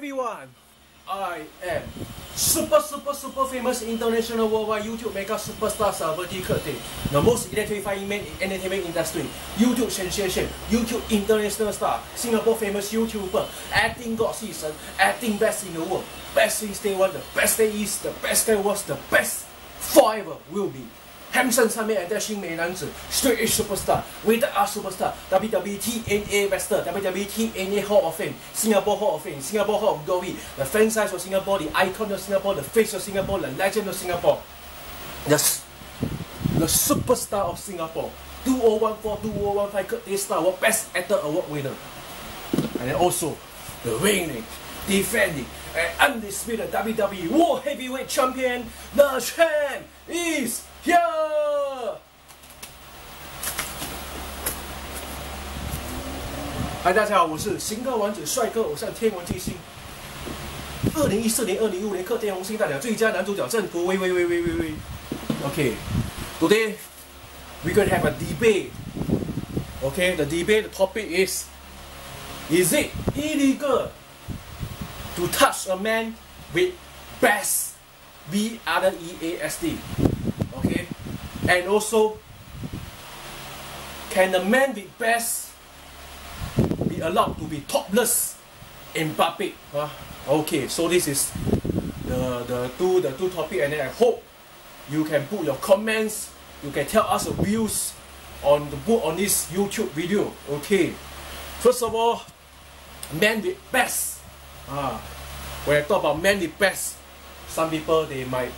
everyone, I am super famous international worldwide YouTube mega superstar celebrity Curtis, the most electrifying man in entertainment industry, YouTube sensation, YouTube international star, Singapore famous YouTuber, acting god season, acting best in the world, best since day one, the best day is, the best day was, the best forever will be. handsome上面的新美男子 ，Straight Edge Superstar， Rated R Superstar， WWE TNA Wrestler， WWE TNA Hall of Fame， Singapore Hall of Fame， Singapore Hall of Glory， the franchise of Singapore， the icon of Singapore， the face of Singapore， the legend of Singapore， the superstar of Singapore， 2014 2015 Curtis Star Award Best Actor Award winner， and then also the reigning, defending, and undisputed WWE World Heavyweight Champion, the champ is here! 嗨，大家好，我是型哥王子帅哥偶像天王巨星。2014年、2015年，客天红星代表最佳男主角阵图。喂。Okay, today we're gonna have a debate. Okay, the debate, the topic is it illegal to touch a man with breast? B-R-E-A-S-T. Okay, and also, can a man with breast be allowed to be topless in public? Okay, so this is the two topic, and then I hope you can put your comments. You can tell us your views on this YouTube video. Okay, first of all, men with breast. When I talk about men with breast, some people they might,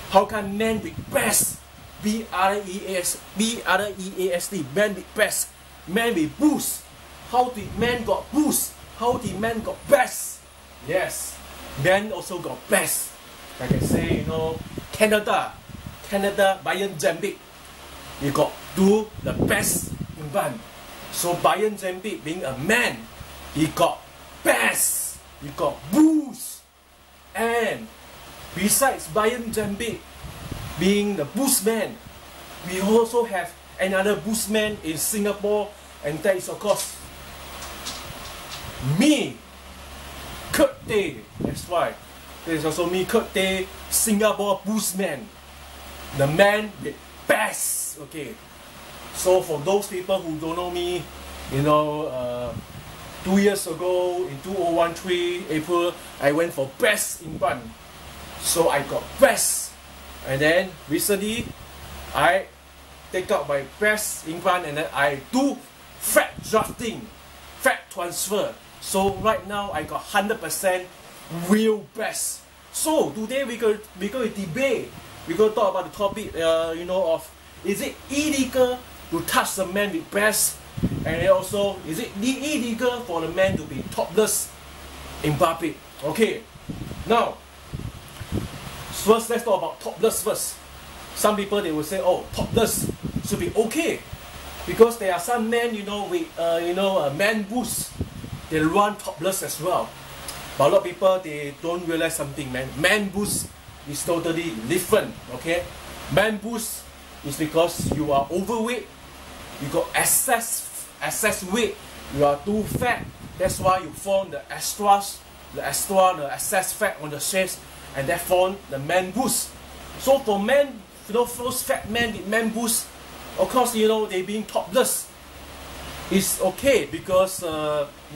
how can men with breast? B-R-E-A-S-T, men with breast, men with boobs. How the man got boobs? How the man got breast? Yes, men also got breast. Like I say, Canada, Bayern Jambic, you got do the best in one. So Bayern Jambic being a man, he got breast, he got boobs, and besides Bayern Jambic being the Boobs Man, we also have another Boobs Man in Singapore, and that is of course me, Curtis. That's why there is also me, Curtis, Singapore Boobs Man, the man with breast. Okay, so for those people who don't know me, 2 years ago in 2013 April, I went for breast implant, so I got breast, and then recently I take out my breast implant and then I do fat drafting, fat transfer. So right now I got 100% real breast. So today we going to debate. We going to talk about the topic, of is it illegal to touch the man with breast, and then also is it illegal for the man to be topless in public? Okay, now first let's talk about topless first. Some people they will say, oh, topless should be okay because there are some men with man boobs, they run topless as well. But a lot of people they don't realize something, man. Man boobs is totally different. Okay, man boobs is because you are overweight, you got excess weight, you are too fat. That's why you form the excess fat on the chest, and that form the man boobs. So for men, those fat men with man boobs, of course they being topless. It's okay because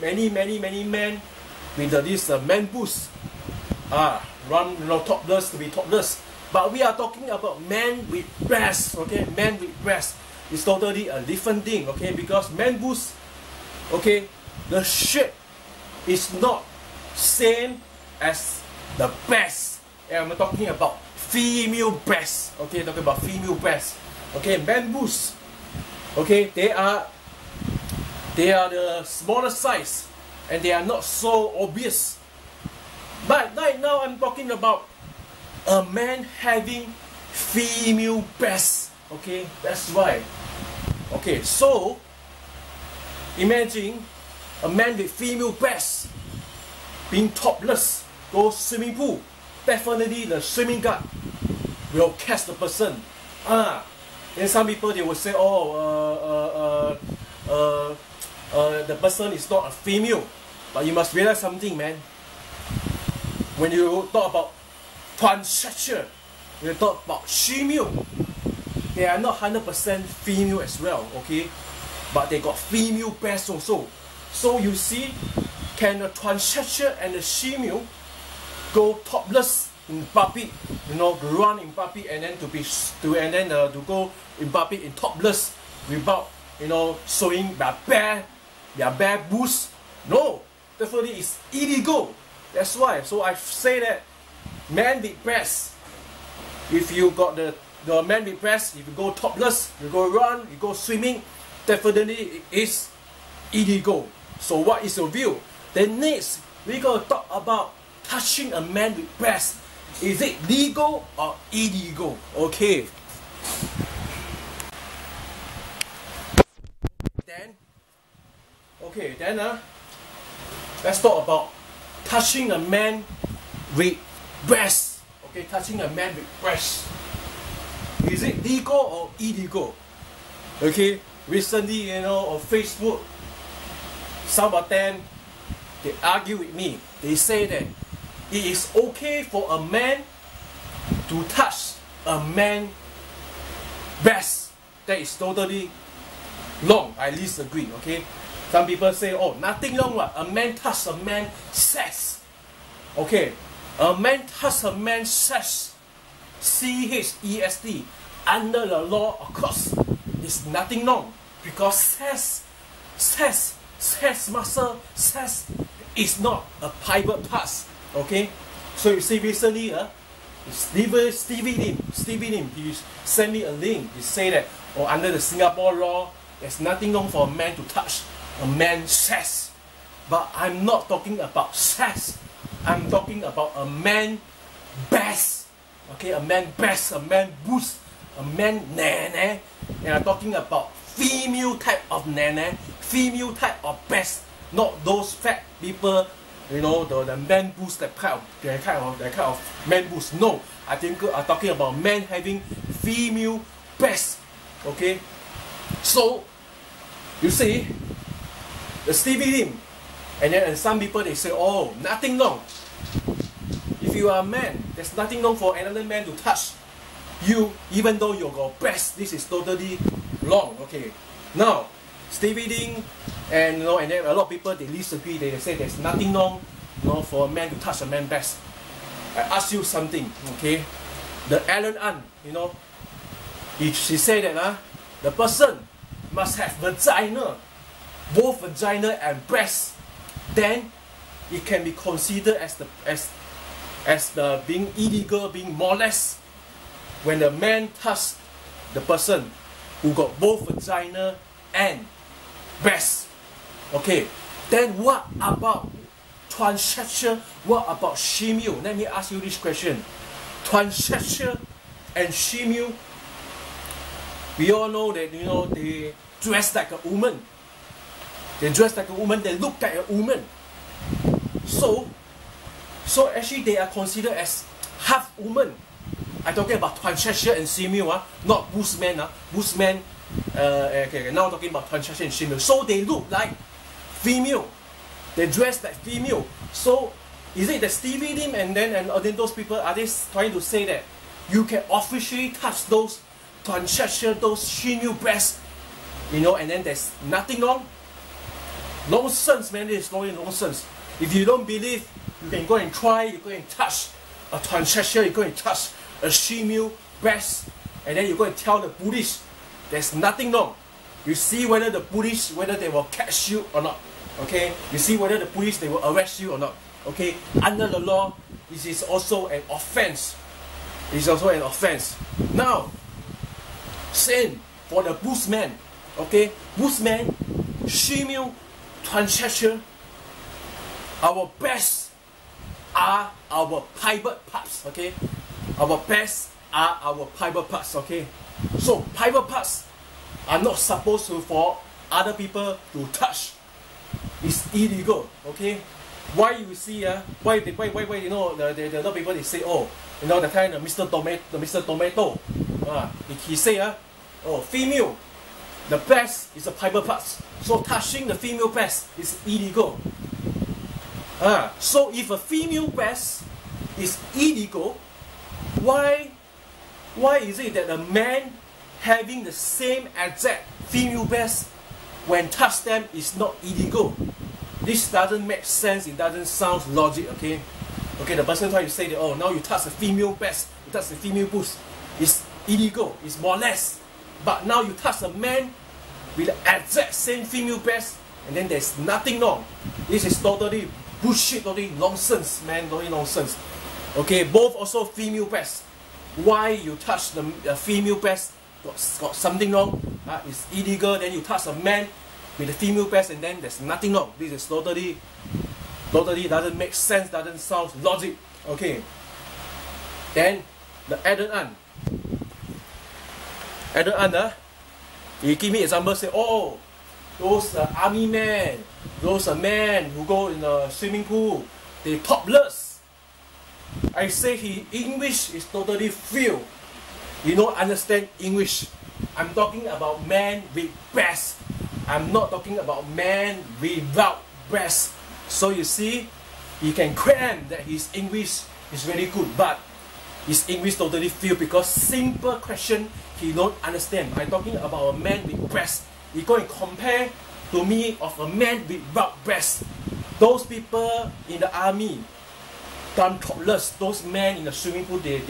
many men with this man boobs run topless to be topless. But we are talking about men with breasts. Okay, men with breasts is totally a different thing. Okay, because man boobs, okay, the shape is not same as the breast. And I'm talking about female breasts. Okay, talking about female breasts. Okay, man boobs, okay, they are the smaller size and they are not so obvious. But right now I'm talking about a man having female breasts. Okay, that's right. Okay, so imagine a man with female breasts being topless, go swimming pool. Definitely the swimming guard will catch the person. Then some people they will say, the person is not a female. But you must realize something, man. When you talk about transsexual, when you talk about female, they are not 100% female as well, okay? But they got female breasts also. So you see, can a transsexual and a female go topless in public, you know, run in public, and then to go in public in topless without, you know, showing their bare boobs? No, definitely it's illegal. That's why. So I say that man with breasts, if you got the man with breasts, if you go topless, you go run, you go swimming, definitely it is illegal. So what is your view? Then next, we're going to talk about touching a man with breasts. Is it legal or illegal? Okay. Then let's talk about touching a man with breasts. Okay, touching a man with breasts. Is it legal or illegal? Okay, recently, you know, on Facebook, some of them, they argue with me. They say that it is okay for a man to touch a man's breast. That is totally wrong. I disagree, okay? Some people say, oh, nothing wrong, what? A man touch a man's sex. Okay, a man touch a man's sex, C-H-E-S-T, under the law, of course, there's nothing wrong. Because sex muscle, sex is not a private part. Okay, so you see recently, Stevie Lim, he sent me a link. He say that, oh, under the Singapore law, there's nothing wrong for a man to touch a man's sex. But I'm not talking about sex. I'm talking about a man breast. Okay, a man breast, a man boobs, a man nana, and I'm talking about female type of nana, female type of breast, not those fat people. You know, the man boost, that kind of man boost. No, I'm talking about men having female breasts. Okay, so you see, the Stevie Lim, and some people they say, oh, nothing wrong. If you are a man, there's nothing wrong for another man to touch you, even though you got breasts. This is totally wrong. Okay, now Stevie Lim, and you know, and then a lot of people they disagree. They say there's nothing wrong, you know, for a man to touch a man's breast. I ask you something, okay? The Ellen An, you know, she said that the person must have vagina, both vagina and breast. Then it can be considered as the being illegal, being molest, when the man touch the person who got both vagina and breast. Okay, then what about transsexual? What about female? Let me ask you this question. Transsexual and female, we all know that, you know, they dress like a woman. They dress like a woman, they look like a woman. So actually they are considered as half woman. I'm talking about transsexual and female, not Boobs Man. Boobs Man, okay, now I'm talking about transsexual and female. So they look like female. They dress like female. So is it that Stevie Lim and then those people, are they trying to say that you can officially touch those transsexual, those female breasts, you know, and then there's nothing wrong? Nonsense, man. This is nonsense. If you don't believe, you can go and try. You go and touch a transsexual. You go and touch a female breast, and then you go and tell the police there's nothing wrong. You see whether the police, whether they will catch you or not. Okay, you see whether the police, they will arrest you or not. Okay, under the law, this is also an offense. It is also an offense. Now, same for the Boobs Man. Okay, Boobs Man, female, transsexual. Our breasts are our private parts. Okay, our breasts are our private parts. Okay, so private parts are not supposed to for other people to touch. It's illegal. Okay, why you see why you know the other people they say, oh, you know, the kind of Mr. Tomato, he say oh, female, the breast is a private part, so touching the female breast is illegal. So if a female breast is illegal, why is it that a man having the same exact female breast when touch them is not illegal? This doesn't make sense, it doesn't sound logic, okay? Okay, the person trying to say that, oh, now you touch a female breast, you touch the female boobs, it's illegal, it's more or less. But now you touch a man with the exact same female breast, and then there's nothing wrong. This is totally bullshit, totally nonsense, man, totally nonsense. Okay, both also female breast. Why you touch the female breast got something wrong? It's illegal. Then you touch a man with a female breast, and then there's nothing wrong. This is totally doesn't make sense, doesn't sound logic. Okay. Then the added on. He give me example, say, oh, those army men, those men who go in the swimming pool, they topless. I say his English is totally fail. You don't understand English. I'm talking about man with breast. I'm not talking about man without breast. So you see, he can claim that his English is very good, but his English totally fail because simple question he don't understand. I'm talking about a man with breast. He go and compare to me of a man without breast. Those people in the army done topless. Those men in the swimming pool, they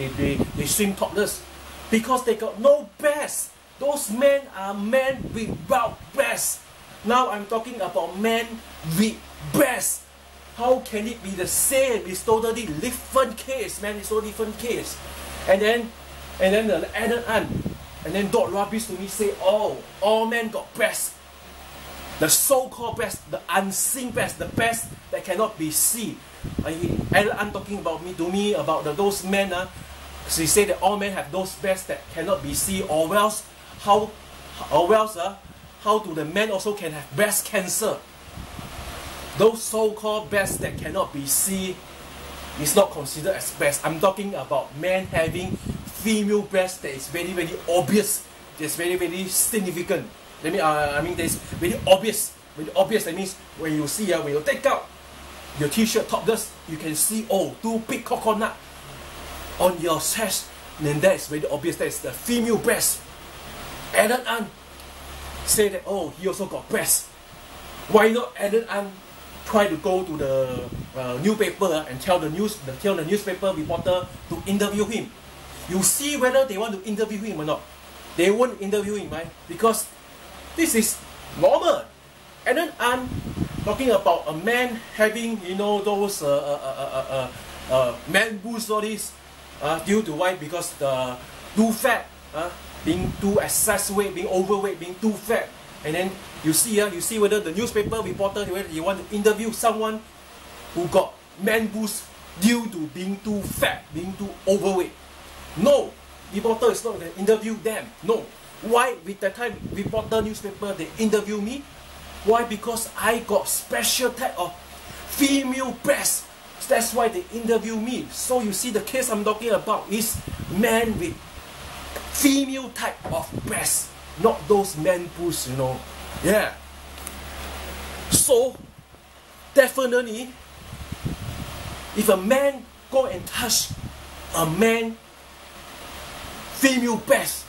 swim topless because they got no breast. Those men are men without breast. Now I'm talking about men with breast. How can it be the same? It's totally different case, man. It's so different case. And then the added on, and then dog rubbish to me say, oh, all men got breast. The so-called breast, the unseen breast, the breast that cannot be seen. I'm talking about me about those men. She said that all men have those breasts that cannot be seen, or else how do the men also can have breast cancer? Those so-called breasts that cannot be seen is not considered as breast. I'm talking about men having female breast that is very, very obvious. That's very, very significant. I mean, that's very obvious. Very obvious. That means when you see, when you take out your t-shirt topless, you can see, oh, two big coconut on your chest. Then that is very obvious. That is the female breast. Added on say that, oh, he also got breast. Why not added on try to go to the newspaper and tell the newspaper reporter to interview him? You see whether they want to interview him or not. They won't interview him, right? Because this is normal. And then I'm talking about a man having, you know, those man boobs, all this, due to why? Because the too fat, being too excess weight, being overweight, being too fat. And then you see whether the newspaper reporter, whether you want to interview someone who got man boobs due to being too fat, being too overweight. No, reporter is not going to interview them. No. Why? With that time, reporter, newspaper, they interview me. Why? Because I got special type of female breast. That's why they interview me. So you see, the case I'm talking about is man with female type of breast, not those man boobs, you know. Yeah. So definitely, if a man go and touch a man female breast,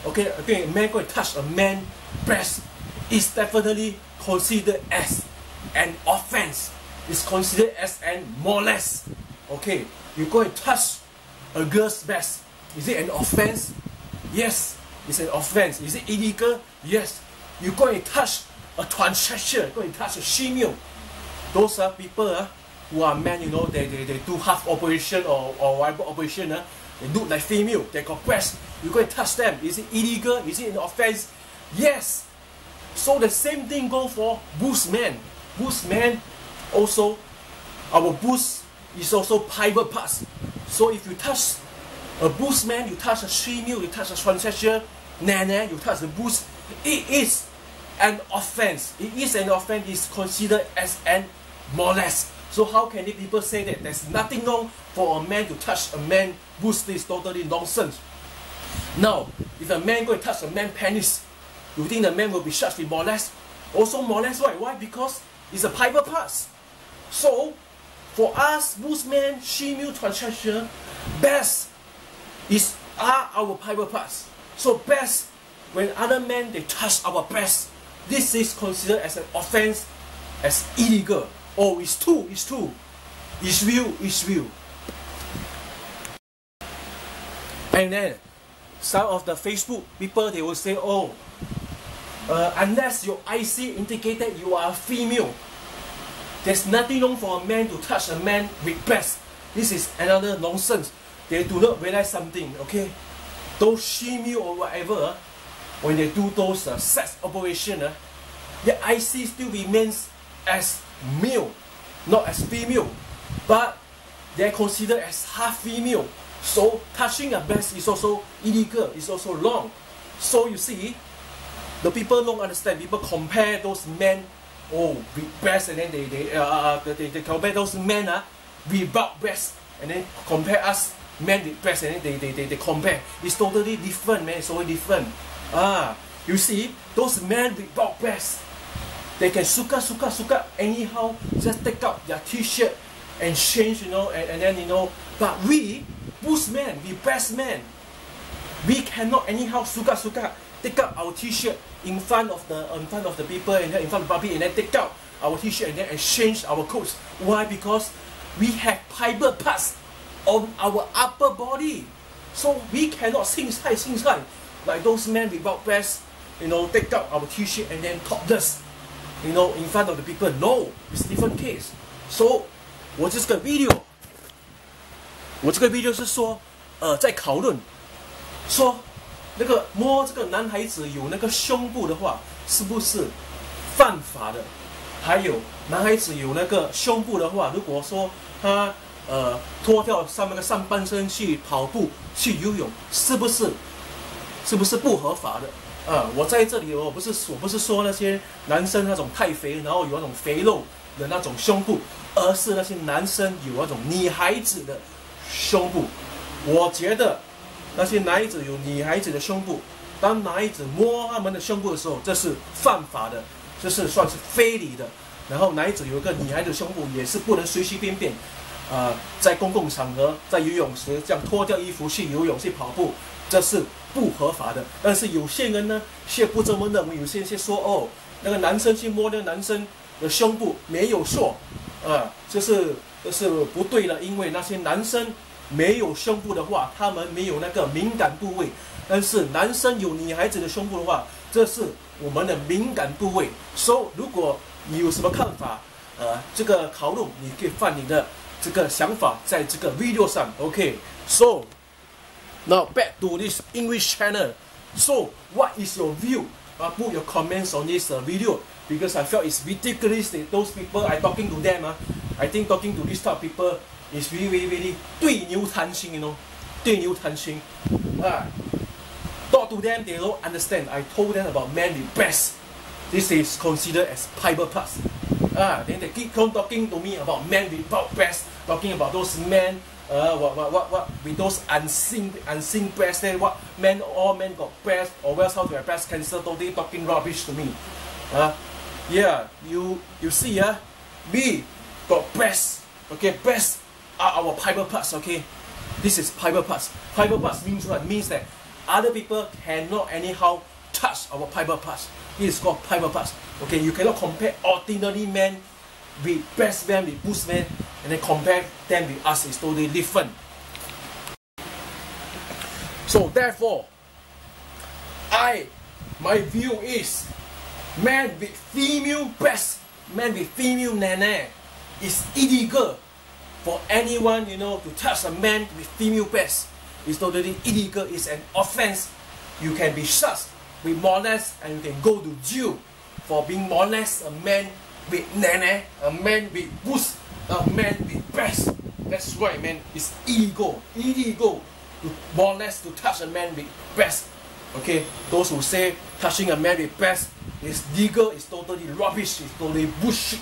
okay, a man go and touch a man breast, is definitely considered as an offense. It's considered as an molest. Okay, you go and touch a girl's breast. Is it an offense? Yes, it's an offense. Is it illegal? Yes. You go and touch a transsexual, go and touch a female. Those are people who are men, you know, they do half operation or whatever operation, they look like female, they got breast. You go and touch them. Is it illegal? Is it an offense? Yes. So the same thing go for Boobs Man. Boobs Man also, our boobs is also private parts. So if you touch a Boobs Man, you touch a female, you touch a transsexual, nana, you touch the boobs, it is an offense. It is an offense. It's considered as an molest. So how can the people say that there's nothing wrong for a man to touch a man boobs? This is totally nonsense. Now, if a man go and touch a man's penis, you think the man will be charged with molest? Also molest, why? Why? Because it's a private parts. So, for us, Boobs Man, female transsexual, breast are our private parts. So breast, when other men they touch our breast, this is considered as an offense, as illegal. Oh, it's true, it's true. It's real, it's real. And then some of the Facebook people, they will say, oh, unless your IC indicated you are a female, there's nothing wrong for a man to touch a man with breast. This is another nonsense. They do not realize something, okay? Those female or whatever, when they do those sex operation, their IC still remains as male, not as female. But they're considered as half female. So touching a breast is also illegal, it's also wrong. So you see, the people don't understand. People compare those men, oh, with breast, and then they compare those men without breast, and then compare us men with breast, and then they compare. It's totally different, man. It's totally different. You see, those men without breast, they can suka anyhow, just take out their t-shirt and change, you know, and then, you know. But we, Boobs Man, we breast men, we cannot anyhow suka take out our t-shirt in front of the people, and then in front of the public, and then take out our t-shirt and then exchange our clothes. Why? Because we have private parts on our upper body, so we cannot sing high like those men without breast, you know, take out our t-shirt and then topless, you know, in front of the people. No, it's a different case. So 我这个 video 是说，在讨论说那个摸这个男孩子有那个胸部的话，是不是犯法的？还有男孩子有那个胸部的话，如果说他脱掉那个上半身去跑步、去游泳，是不是不合法的？我在这里我不是说那些男生那种太肥，然后有那种肥肉的那种胸部，而是那些男生有那种女孩子的胸部。我觉得那些男孩子有女孩子的胸部，当男孩子摸他们的胸部的时候，这是犯法的，这是算是非礼的。然后男孩子有一个女孩子的胸部，也是不能随随便便，在公共场合，在游泳时这样脱掉衣服去游泳去跑步，这是不合法的。但是有些人呢，却不这么认为，有些人说哦，那个男生去摸那个男生的胸部没有错，这是不对的，因为那些男生没有胸部的话，他们没有那个敏感部位，但是男生有女孩子的胸部的话，这是我们的敏感部位。So 如果你有什么看法，这个讨论你可以放你的这个想法在这个 video 上 ，OK？So now back to this English channel. So what is your view? Put your comments on this video, because I felt it's ridiculous that those people I talking to them. I think talking to this type of people is really 对牛弹琴 you know, 对牛弹琴。Talk to them, they don't understand. I told them about men with breasts. This is considered as private parts. Then they keep on talking to me about men without breasts, talking about those men, what with those unseen breasts. Then what men, all men got breasts, or else how to have breast cancer? Totally talking rubbish to me. Yeah, you see, we got breasts. Okay, breasts are our private parts. Okay, this is private parts. Private parts means what? Means that other people cannot anyhow touch our private parts. This is called private parts. Okay, you cannot compare ordinary men with breast men, with boobs men, and then compare them with us. It's totally different. So therefore, my view is, men with female breasts, men with female nana, is illegal for anyone, you know, to touch a man with female breasts. It's totally illegal. It's an offense. You can be charged with molest, and you can go to jail for being molest a man with nana, a man with boobs, a man with breasts. That's right, man. It's illegal to molest, to touch a man with breasts. Okay, those who say touching a man with breasts is legal is totally rubbish. It's totally bullshit.